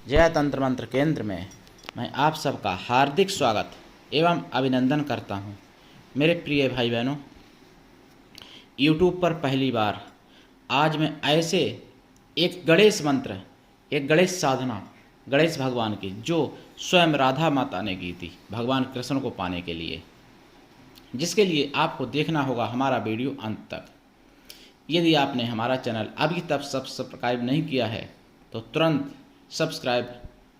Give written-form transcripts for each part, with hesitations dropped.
जय तंत्र मंत्र केंद्र में मैं आप सबका हार्दिक स्वागत एवं अभिनंदन करता हूं। मेरे प्रिय भाई बहनों, यूट्यूब पर पहली बार आज मैं ऐसे एक गणेश मंत्र, एक गणेश साधना गणेश भगवान की, जो स्वयं राधा माता ने की थी भगवान कृष्ण को पाने के लिए, जिसके लिए आपको देखना होगा हमारा वीडियो अंत तक। यदि आपने हमारा चैनल अभी तक सब्सक्राइब नहीं किया है तो तुरंत सब्सक्राइब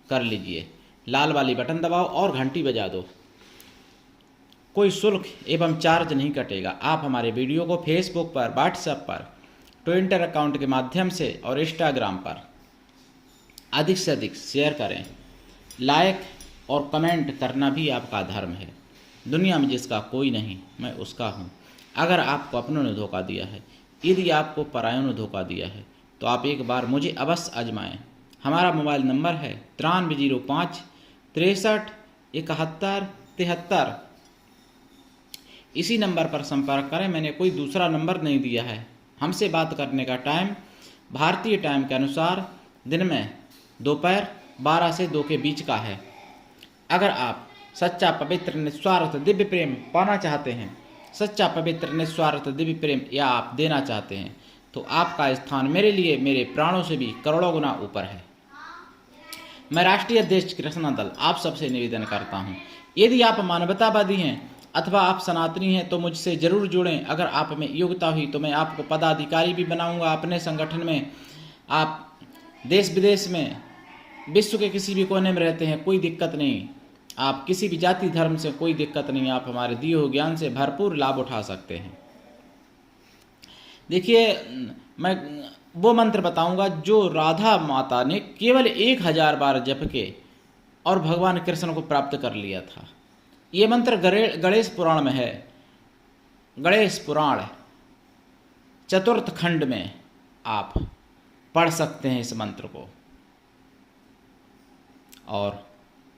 कर लीजिए, लाल वाली बटन दबाओ और घंटी बजा दो। कोई शुल्क एवं चार्ज नहीं कटेगा। आप हमारे वीडियो को फेसबुक पर, व्हाट्सएप पर, ट्विटर अकाउंट के माध्यम से और इंस्टाग्राम पर अधिक से अधिक शेयर करें। लाइक और कमेंट करना भी आपका धर्म है। दुनिया में जिसका कोई नहीं, मैं उसका हूँ। अगर आपको अपनों ने धोखा दिया है, यदि आपको परायों ने धोखा दिया है, तो आप एक बार मुझे अवश्य आजमाएं। हमारा मोबाइल नंबर है 9305 63 71 73। इसी नंबर पर संपर्क करें। मैंने कोई दूसरा नंबर नहीं दिया है। हमसे बात करने का टाइम भारतीय टाइम के अनुसार दिन में दोपहर 12 से 2 के बीच का है। अगर आप सच्चा पवित्र निस्वार्थ दिव्य प्रेम पाना चाहते हैं, सच्चा पवित्र निस्वार्थ दिव्य प्रेम या आप देना चाहते हैं, तो आपका स्थान मेरे लिए मेरे प्राणों से भी करोड़ों गुना ऊपर है। मैं राष्ट्रीय अध्यक्ष कृष्णा दल आप सबसे निवेदन करता हूं, यदि आप मानवतावादी हैं अथवा आप सनातनी हैं तो मुझसे जरूर जुड़ें। अगर आप में योग्यता हुई तो मैं आपको पदाधिकारी भी बनाऊंगा अपने संगठन में। आप देश विदेश में, विश्व के किसी भी कोने में रहते हैं, कोई दिक्कत नहीं। आप किसी भी जाति धर्म से कोई दिक्कत नहीं, आप हमारे दिए हुए ज्ञान से भरपूर लाभ उठा सकते हैं। देखिए, मैं वो मंत्र बताऊंगा जो राधा माता ने केवल 1000 बार जप के और भगवान कृष्ण को प्राप्त कर लिया था। ये मंत्र गणेश पुराण में है। गणेश पुराण चतुर्थ खंड में आप पढ़ सकते हैं इस मंत्र को, और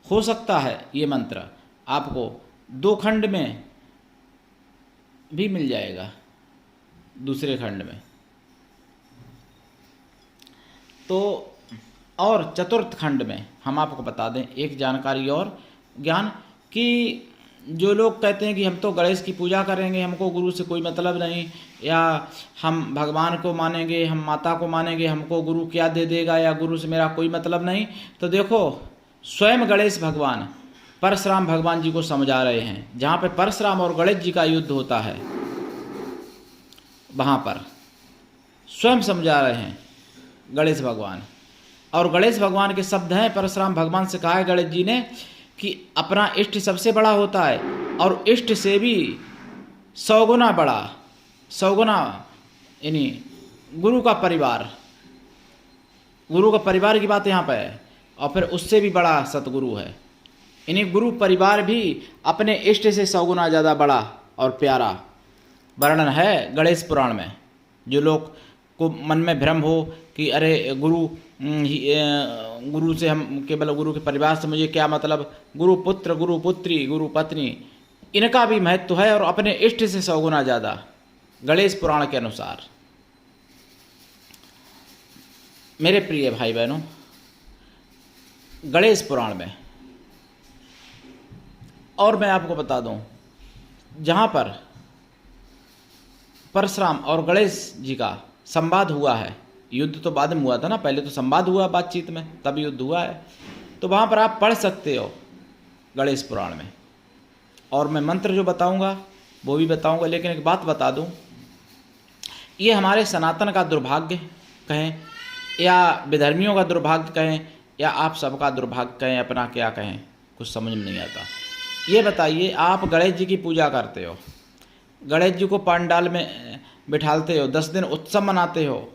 हो सकता है ये मंत्र आपको 2 खंड में भी मिल जाएगा, दूसरे खंड में तो, और चतुर्थ खंड में हम आपको बता दें एक जानकारी और ज्ञान कि जो लोग कहते हैं कि हम तो गणेश की पूजा करेंगे, हमको गुरु से कोई मतलब नहीं, या हम भगवान को मानेंगे, हम माता को मानेंगे, हमको गुरु क्या दे देगा, या गुरु से मेरा कोई मतलब नहीं, तो देखो स्वयं गणेश भगवान परशुराम भगवान जी को समझा रहे हैं। जहाँ पे परशुराम और गणेश जी का युद्ध होता है, वहाँ पर स्वयं समझा रहे हैं गणेश भगवान। और गणेश भगवान के शब्द हैं, परशुराम भगवान से कहा है गणेश जी ने कि अपना इष्ट सबसे बड़ा होता है और इष्ट से भी 100 गुना बड़ा, 100 गुना, यानी गुरु का परिवार, गुरु का परिवार की बात यहाँ पे है, और फिर उससे भी बड़ा सतगुरु है। यानी गुरु परिवार भी अपने इष्ट से 100 गुना ज़्यादा बड़ा और प्यारा वर्णन है गणेश पुराण में। जो लोग को मन में भ्रम हो कि अरे गुरु से हम केवल गुरु के परिवार से मुझे क्या मतलब, गुरु पुत्र, गुरु पुत्री, गुरु पत्नी, इनका भी महत्व है और अपने इष्ट से 100 गुना ज़्यादा गणेश पुराण के अनुसार। मेरे प्रिय भाई बहनों, गणेश पुराण में, और मैं आपको बता दूं, जहाँ पर परशुराम और गणेश जी का संवाद हुआ है, युद्ध तो बाद में हुआ था ना, पहले तो संवाद हुआ बातचीत में, तब युद्ध हुआ है, तो वहाँ पर आप पढ़ सकते हो गणेश पुराण में। और मैं मंत्र जो बताऊंगा वो भी बताऊंगा, लेकिन एक बात बता दूं, ये हमारे सनातन का दुर्भाग्य कहें या विधर्मियों का दुर्भाग्य कहें या आप सबका दुर्भाग्य कहें, अपना क्या कहें, कुछ समझ में नहीं आता। ये बताइए, आप गणेश जी की पूजा करते हो, गणेश जी को पंडाल में बिठालते हो, 10 दिन उत्सव मनाते हो,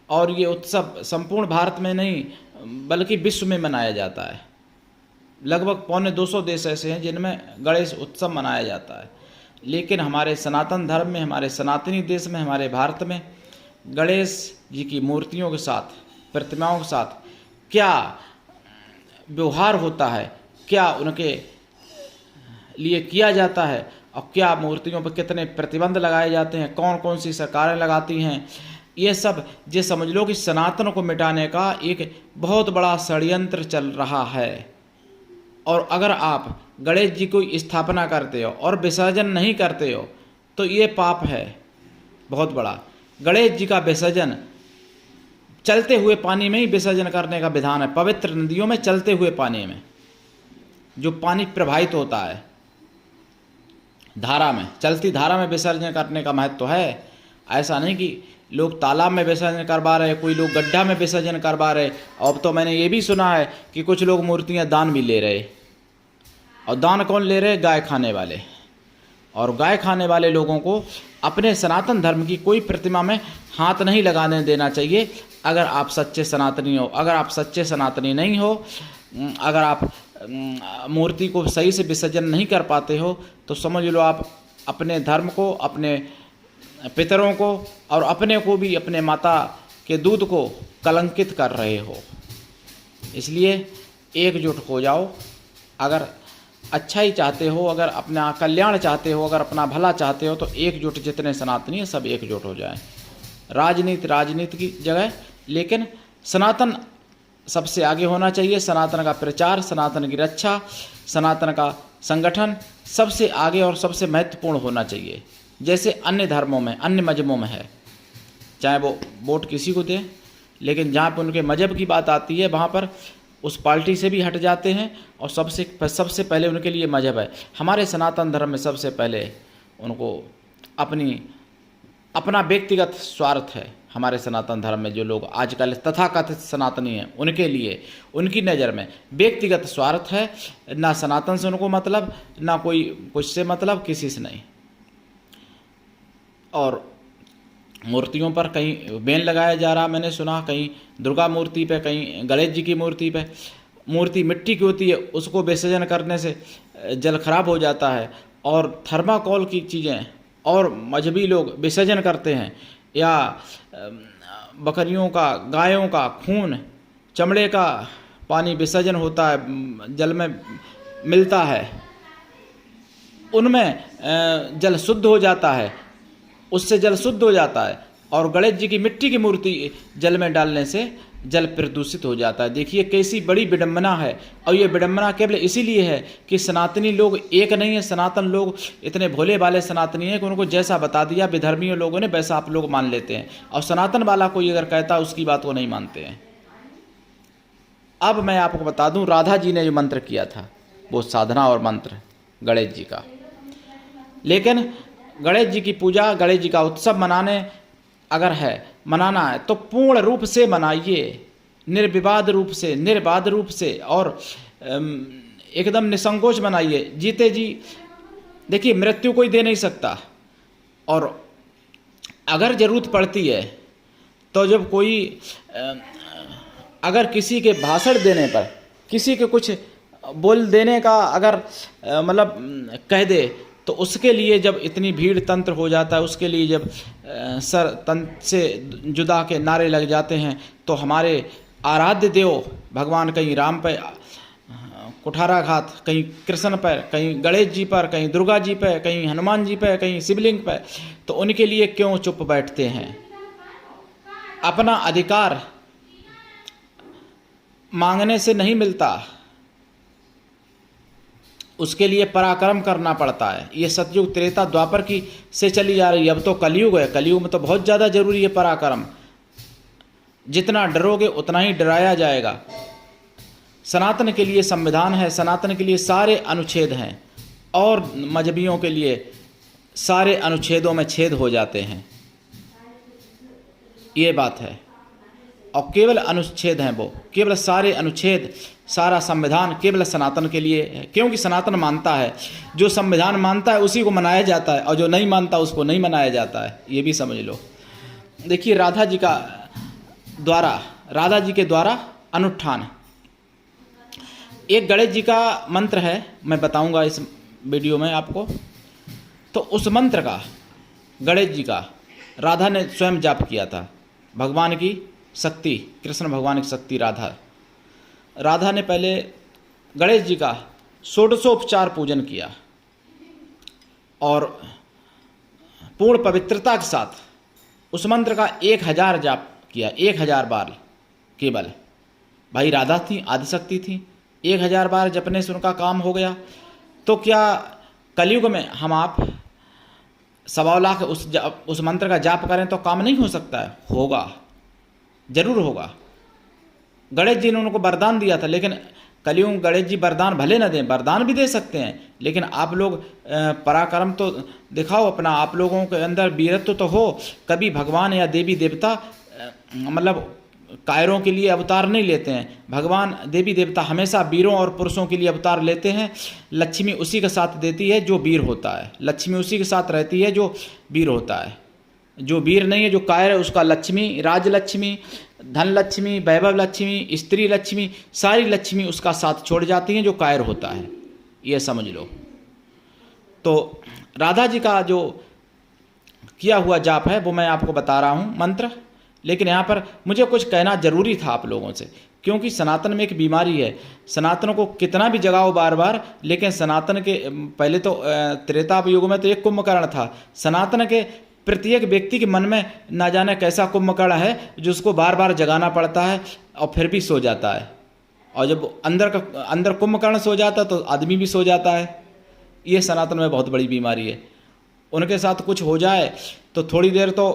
और ये उत्सव संपूर्ण भारत में नहीं बल्कि विश्व में मनाया जाता है। लगभग 250 देश ऐसे हैं जिनमें गणेश उत्सव मनाया जाता है। लेकिन हमारे सनातन धर्म में, हमारे सनातनी देश में, हमारे भारत में गणेश जी की मूर्तियों के साथ, प्रतिमाओं के साथ क्या व्यवहार होता है, क्या उनके लिए किया जाता है, और क्या मूर्तियों पर कितने प्रतिबंध लगाए जाते हैं, कौन कौन सी सरकारें लगाती हैं, ये सब ये समझ लो कि सनातन को मिटाने का एक बहुत बड़ा षड्यंत्र चल रहा है। और अगर आप गणेश जी की स्थापना करते हो और विसर्जन नहीं करते हो तो ये पाप है बहुत बड़ा। गणेश जी का विसर्जन चलते हुए पानी में ही विसर्जन करने का विधान है। पवित्र नदियों में चलते हुए पानी में जो पानी प्रवाहित होता है, धारा में, चलती धारा में विसर्जन करने का महत्व है। ऐसा नहीं कि लोग तालाब में विसर्जन करवा रहे, कोई लोग गड्ढा में विसर्जन करवा रहे। अब तो मैंने ये भी सुना है कि कुछ लोग मूर्तियां दान भी ले रहे। और दान कौन ले रहे? गाय खाने वाले। और गाय खाने वाले लोगों को अपने सनातन धर्म की कोई प्रतिमा में हाथ नहीं लगाने देना चाहिए। अगर आप सच्चे सनातनी हो, अगर आप सच्चे सनातनी नहीं हो, अगर आप मूर्ति को सही से विसर्जन नहीं कर पाते हो तो समझ लो आप अपने धर्म को, अपने पितरों को और अपने को भी, अपने माता के दूध को कलंकित कर रहे हो। इसलिए एकजुट हो जाओ। अगर अच्छा ही चाहते हो, अगर अपना कल्याण चाहते हो, अगर अपना भला चाहते हो तो एकजुट, जितने सनातनी हैं सब एकजुट हो जाएं। राजनीति की जगह लेकिन सनातन सबसे आगे होना चाहिए। सनातन का प्रचार, सनातन की रक्षा, सनातन का संगठन सबसे आगे और सबसे महत्वपूर्ण होना चाहिए, जैसे अन्य धर्मों में, अन्य मजहबों में है। चाहे वो वोट किसी को दें, लेकिन जहाँ पर उनके मजहब की बात आती है वहाँ पर उस पार्टी से भी हट जाते हैं और सबसे पहले उनके लिए मजहब है। हमारे सनातन धर्म में सबसे पहले उनको अपना व्यक्तिगत स्वार्थ है। हमारे सनातन धर्म में जो लोग आजकल तथाकथित सनातनी हैं उनके लिए, उनकी नज़र में व्यक्तिगत स्वार्थ है। ना सनातन से उनको मतलब, ना कोई कुछ से मतलब, किसी से नहीं। और मूर्तियों पर कहीं बैन लगाया जा रहा, मैंने सुना, कहीं दुर्गा मूर्ति पे, कहीं गणेश जी की मूर्ति पे। मूर्ति मिट्टी की होती है, उसको विसर्जन करने से जल खराब हो जाता है। और थर्माकोल की चीज़ें और मजहबी लोग विसर्जन करते हैं, या बकरियों का, गायों का खून, चमड़े का पानी विसर्जन होता है, जल में मिलता है, उनमें जल शुद्ध हो जाता है, उससे जल शुद्ध हो जाता है। और गणेश जी की मिट्टी की मूर्ति जल में डालने से जल प्रदूषित हो जाता है। देखिए कैसी बड़ी विडंबना है। और ये विडंबना केवल इसीलिए है कि सनातनी लोग एक नहीं है। सनातन लोग इतने भोले वाले सनातनी हैं कि उनको जैसा बता दिया विधर्मियों लोगों ने वैसा आप लोग मान लेते हैं, और सनातन वाला कोई अगर कहता है उसकी बात को नहीं मानते हैं। अब मैं आपको बता दूं, राधा जी ने जो मंत्र किया था वो साधना और मंत्र गणेश जी का। लेकिन गणेश जी की पूजा, गणेश जी का उत्सव अगर मनाना है तो पूर्ण रूप से मनाइए, निर्विवाद रूप से, निर्बाध रूप से, और एकदम निसंकोच मनाइए। जीते जी देखिए, मृत्यु कोई दे नहीं सकता। और अगर ज़रूरत पड़ती है तो जब कोई अगर किसी के भाषण देने पर, किसी के कुछ बोल देने का अगर मतलब कह दे, तो उसके लिए जब इतनी भीड़ तंत्र हो जाता है, उसके लिए जब सर तंत्र से जुदा के नारे लग जाते हैं, तो हमारे आराध्य देव भगवान कहीं राम पर कुठाराघात, कहीं कृष्ण पर, कहीं गणेश जी पर, कहीं दुर्गा जी पर, कहीं हनुमान जी पर, कहीं शिवलिंग पर, तो उनके लिए क्यों चुप बैठते हैं? अपना अधिकार मांगने से नहीं मिलता, उसके लिए पराक्रम करना पड़ता है। ये सतयुग त्रेता द्वापर की से चली जा रही है। अब तो कलयुग है, कलयुग में तो बहुत ज़्यादा जरूरी है पराक्रम। जितना डरोगे उतना ही डराया जाएगा। सनातन के लिए संविधान है, सनातन के लिए सारे अनुच्छेद हैं, और मजहबियों के लिए सारे अनुच्छेदों में छेद हो जाते हैं। ये बात है। और केवल अनुच्छेद हैं वो, केवल सारे अनुच्छेद, सारा संविधान केवल सनातन के लिए है, क्योंकि सनातन मानता है। जो संविधान मानता है उसी को मनाया जाता है, और जो नहीं मानता उसको नहीं मनाया जाता है। ये भी समझ लो। देखिए राधा जी के द्वारा अनुष्ठान, एक गणेश जी का मंत्र है, मैं बताऊंगा इस वीडियो में आपको। तो उस मंत्र का गणेश जी का राधा ने स्वयं जाप किया था। भगवान की शक्ति, कृष्ण भगवान की शक्ति राधा ने पहले गणेश जी का षोडशोपचार पूजन किया, और पूर्ण पवित्रता के साथ उस मंत्र का 1000 जाप किया, 1000 बार केवल। भाई राधा थी, आदिशक्ति थी, 1000 बार जपने से उनका काम हो गया। तो क्या कलयुग में हम आप 1.25 लाख उस मंत्र का जाप करें तो काम नहीं हो सकता है? होगा, जरूर होगा। गणेश जी ने उनको वरदान दिया था, लेकिन कलयुग गणेश जी वरदान भले न दें, वरदान भी दे सकते हैं, लेकिन आप लोग पराक्रम तो दिखाओ अपना, आप लोगों के अंदर वीरत्व तो हो। कभी भगवान या देवी देवता मतलब कायरों के लिए अवतार नहीं लेते हैं। भगवान देवी देवता हमेशा वीरों और पुरुषों के लिए अवतार लेते हैं। लक्ष्मी उसी के साथ देती है जो वीर होता है, लक्ष्मी उसी के साथ रहती है जो वीर होता है। जो वीर नहीं है, जो कायर है, उसका लक्ष्मी, राजलक्ष्मी, धन लक्ष्मी, वैभव लक्ष्मी, स्त्री लक्ष्मी, सारी लक्ष्मी उसका साथ छोड़ जाती हैं जो कायर होता है, ये समझ लो। तो राधा जी का जो किया हुआ जाप है वो मैं आपको बता रहा हूँ मंत्र, लेकिन यहाँ पर मुझे कुछ कहना जरूरी था आप लोगों से, क्योंकि सनातन में एक बीमारी है। सनातन को कितना भी जगाओ बार बार, लेकिन सनातन के पहले तो त्रेता युग में तो एक कुंभकर्ण था। सनातन के प्रत्येक व्यक्ति के मन में ना जाने कैसा कुंभकर्ण है जो उसको बार बार जगाना पड़ता है और फिर भी सो जाता है। और जब अंदर कुंभकर्ण सो जाता है तो आदमी भी सो जाता है। ये सनातन में बहुत बड़ी बीमारी है। उनके साथ कुछ हो जाए तो थोड़ी देर तो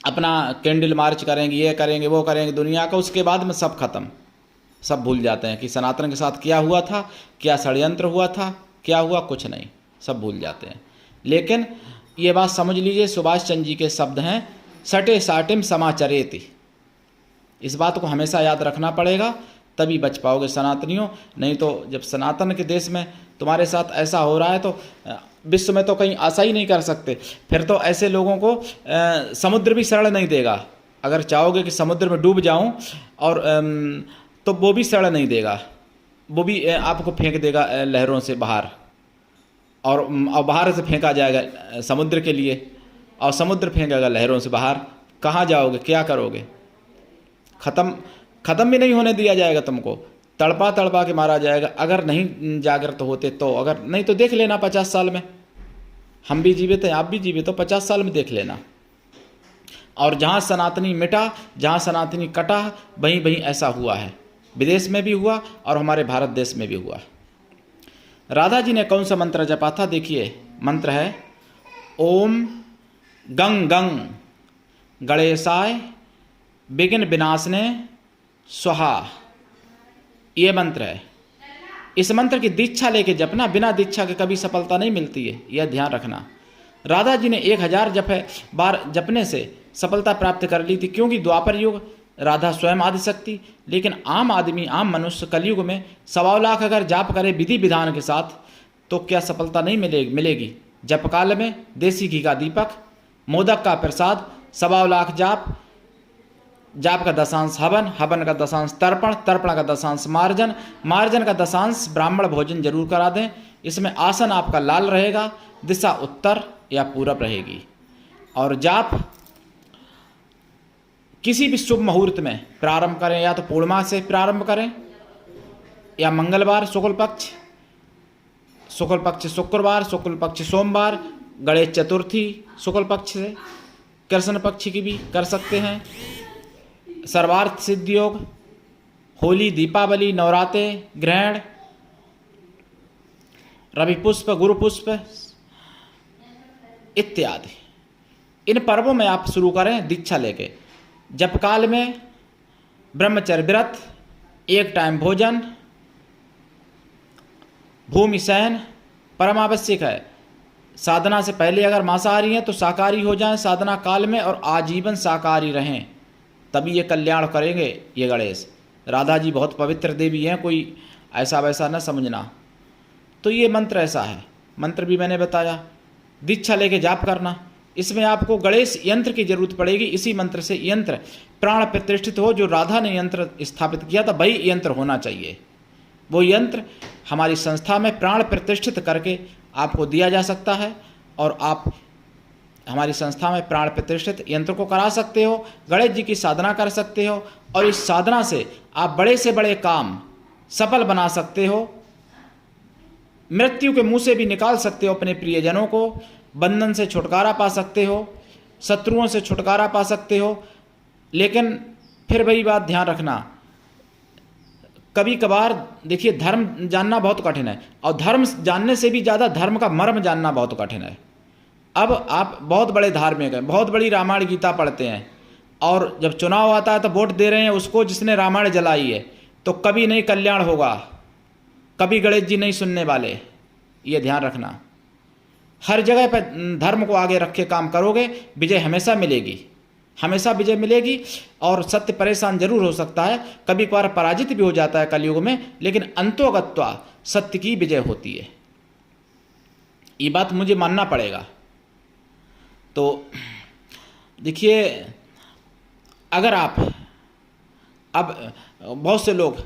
अपना कैंडल मार्च करेंगे, ये करेंगे, वो करेंगे दुनिया का, उसके बाद में सब खत्म, सब भूल जाते हैं कि सनातन के साथ क्या हुआ था, क्या षड्यंत्र हुआ था, क्या हुआ, कुछ नहीं, सब भूल जाते हैं। लेकिन ये बात समझ लीजिए, सुभाष चंद्र जी के शब्द हैं, सटे साटिम समाचरेति। इस बात को हमेशा याद रखना पड़ेगा, तभी बच पाओगे सनातनियों। नहीं तो जब सनातन के देश में तुम्हारे साथ ऐसा हो रहा है तो विश्व में तो कहीं आशा ही नहीं कर सकते। फिर तो ऐसे लोगों को समुद्र भी शरण नहीं देगा। अगर चाहोगे कि समुद्र में डूब जाऊं और तो वो भी शरण नहीं देगा, वो भी आपको फेंक देगा लहरों से बाहर, और बाहर से फेंका जाएगा समुद्र के लिए, और समुद्र फेंकेगा लहरों से बाहर। कहाँ जाओगे, क्या करोगे? ख़त्म भी नहीं होने दिया जाएगा तुमको, तड़पा तड़पा के मारा जाएगा अगर नहीं जागृत होते तो। अगर नहीं तो देख लेना 50 साल में, हम भी जीवित हैं, आप भी जीवित हो, 50 साल में देख लेना। और जहाँ सनातनी मिटा, जहाँ सनातनी कटा, वहीं वहीं ऐसा हुआ है। विदेश में भी हुआ और हमारे भारत देश में भी हुआ। राधा जी ने कौन सा मंत्र जपा था? देखिए, मंत्र है ओम गंग गंग गणेशाय विघ्न विनाशने स्वाहा। ये मंत्र है। इस मंत्र की दीक्षा लेके जपना, बिना दीक्षा के कभी सफलता नहीं मिलती है, यह ध्यान रखना। राधा जी ने 1000 बार जपने से सफलता प्राप्त कर ली थी, क्योंकि द्वापर युग राधा स्वयं आदिशक्ति, लेकिन आम आदमी, आम मनुष्य कलयुग में 1.25 लाख अगर जाप करे विधि विधान के साथ तो क्या सफलता नहीं मिलेगी? जप काल में देसी घी का दीपक, मोदक का प्रसाद, 1.25 लाख जाप का 10 हवन, हवन का 10 तर्पण, तर्पण का 10 मार्जन, मार्जन का 10 ब्राह्मण भोजन जरूर करा दें। इसमें आसन आपका लाल रहेगा, दिशा उत्तर या पूरब रहेगी। और जाप किसी भी शुभ मुहूर्त में प्रारंभ करें, या तो पूर्णिमा से प्रारंभ करें या मंगलवार शुक्ल पक्ष शुक्रवार, शुक्ल पक्ष सोमवार, गणेश चतुर्थी शुक्ल पक्ष से, कृष्ण पक्ष की भी कर सकते हैं, सर्वार्थ सिद्धि योग, होली, दीपावली, नवरात्रे, ग्रहण, रवि पुष्प, गुरु पुष्प इत्यादि। इन पर्वों में आप शुरू करें दीक्षा लेके। जप काल में ब्रह्मचर्य व्रत, 1 टाइम भोजन, भूमि शयन परम आवश्यक है। साधना से पहले अगर मांसाहारी हैं तो शाकाहारी हो जाएं साधना काल में, और आजीवन शाकाहारी रहें, तभी ये कल्याण करेंगे। ये गणेश, राधा जी बहुत पवित्र देवी हैं, कोई ऐसा वैसा न समझना। तो ये मंत्र ऐसा है, मंत्र भी मैंने बताया। दीक्षा लेके जाप करना, इसमें आपको गणेश यंत्र की जरूरत पड़ेगी। इसी मंत्र से यंत्र प्राण प्रतिष्ठित हो, जो राधा ने यंत्र स्थापित किया था वही यंत्र होना चाहिए। वो यंत्र हमारी संस्था में प्राण प्रतिष्ठित करके आपको दिया जा सकता है, और आप हमारी संस्था में प्राण प्रतिष्ठित यंत्र को करा सकते हो, गणेश जी की साधना कर सकते हो, और इस साधना से आप बड़े से बड़े काम सफल बना सकते हो। मृत्यु के मुंह से भी निकाल सकते हो अपने प्रियजनों को, बंधन से छुटकारा पा सकते हो, शत्रुओं से छुटकारा पा सकते हो। लेकिन फिर वही बात ध्यान रखना, कभी कभार देखिए धर्म जानना बहुत कठिन है, और धर्म जानने से भी ज़्यादा धर्म का मर्म जानना बहुत कठिन है। अब आप बहुत बड़े धार्मिक हैं, बहुत बड़ी रामायण गीता पढ़ते हैं, और जब चुनाव आता है तो वोट दे रहे हैं उसको जिसने रामायण जलाई है, तो कभी नहीं कल्याण होगा, कभी गणेश जी नहीं सुनने वाले। ये ध्यान रखना, हर जगह पर धर्म को आगे रख के काम करोगे, विजय हमेशा मिलेगी, हमेशा विजय मिलेगी। और सत्य परेशान जरूर हो सकता है, कभी कभार पराजित भी हो जाता है कलयुग में, लेकिन अंतोगत्वा सत्य की विजय होती है, ये बात मुझे मानना पड़ेगा। तो देखिए, अगर आप, अब बहुत से लोग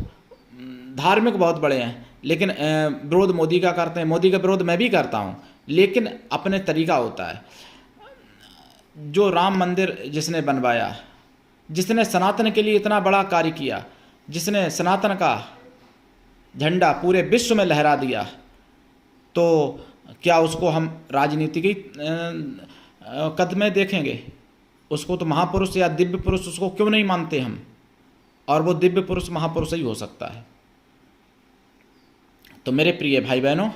धार्मिक बहुत बड़े हैं, लेकिन विरोध मोदी का करते हैं, मोदी का विरोध मैं भी करता हूँ, लेकिन अपने तरीका होता है। जो राम मंदिर जिसने बनवाया, जिसने सनातन के लिए इतना बड़ा कार्य किया, जिसने सनातन का झंडा पूरे विश्व में लहरा दिया, तो क्या उसको हम राजनीति की कद में देखेंगे? उसको तो महापुरुष या दिव्य पुरुष उसको क्यों नहीं मानते हम? और वो दिव्य पुरुष महापुरुष ही हो सकता है। तो मेरे प्रिय भाई बहनों,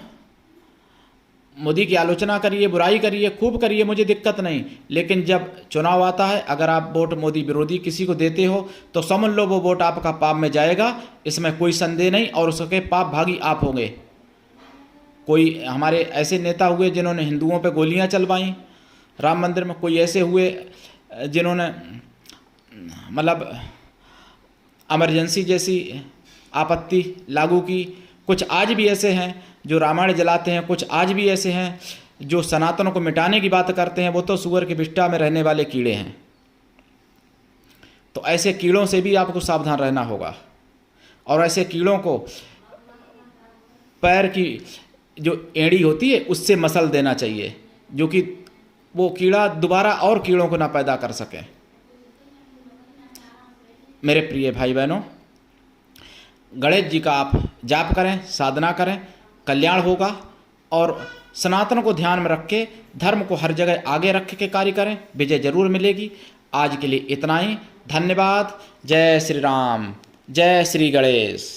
मोदी की आलोचना करिए, बुराई करिए, खूब करिए, मुझे दिक्कत नहीं, लेकिन जब चुनाव आता है, अगर आप वोट मोदी विरोधी किसी को देते हो तो समझ लो वो वोट आपका पाप में जाएगा, इसमें कोई संदेह नहीं, और उसके पाप भागी आप होंगे। कोई हमारे ऐसे नेता हुए जिन्होंने हिंदुओं पे गोलियां चलवाई राम मंदिर में, कोई ऐसे हुए जिन्होंने मतलब इमरजेंसी जैसी आपत्ति लागू की, कुछ आज भी ऐसे हैं जो रामायण जलाते हैं, कुछ आज भी ऐसे हैं जो सनातन को मिटाने की बात करते हैं, वो तो सुअर की विष्ठा में रहने वाले कीड़े हैं। तो ऐसे कीड़ों से भी आपको सावधान रहना होगा, और ऐसे कीड़ों को पैर की जो एड़ी होती है उससे मसल देना चाहिए, जो कि वो कीड़ा दोबारा और कीड़ों को ना पैदा कर सके। मेरे प्रिय भाई बहनों, गणेश जी का आप जाप करें, साधना करें, कल्याण होगा। और सनातन को ध्यान में रख के, धर्म को हर जगह आगे रख के कार्य करें, विजय जरूर मिलेगी। आज के लिए इतना ही, धन्यवाद। जय श्री राम, जय श्री गणेश।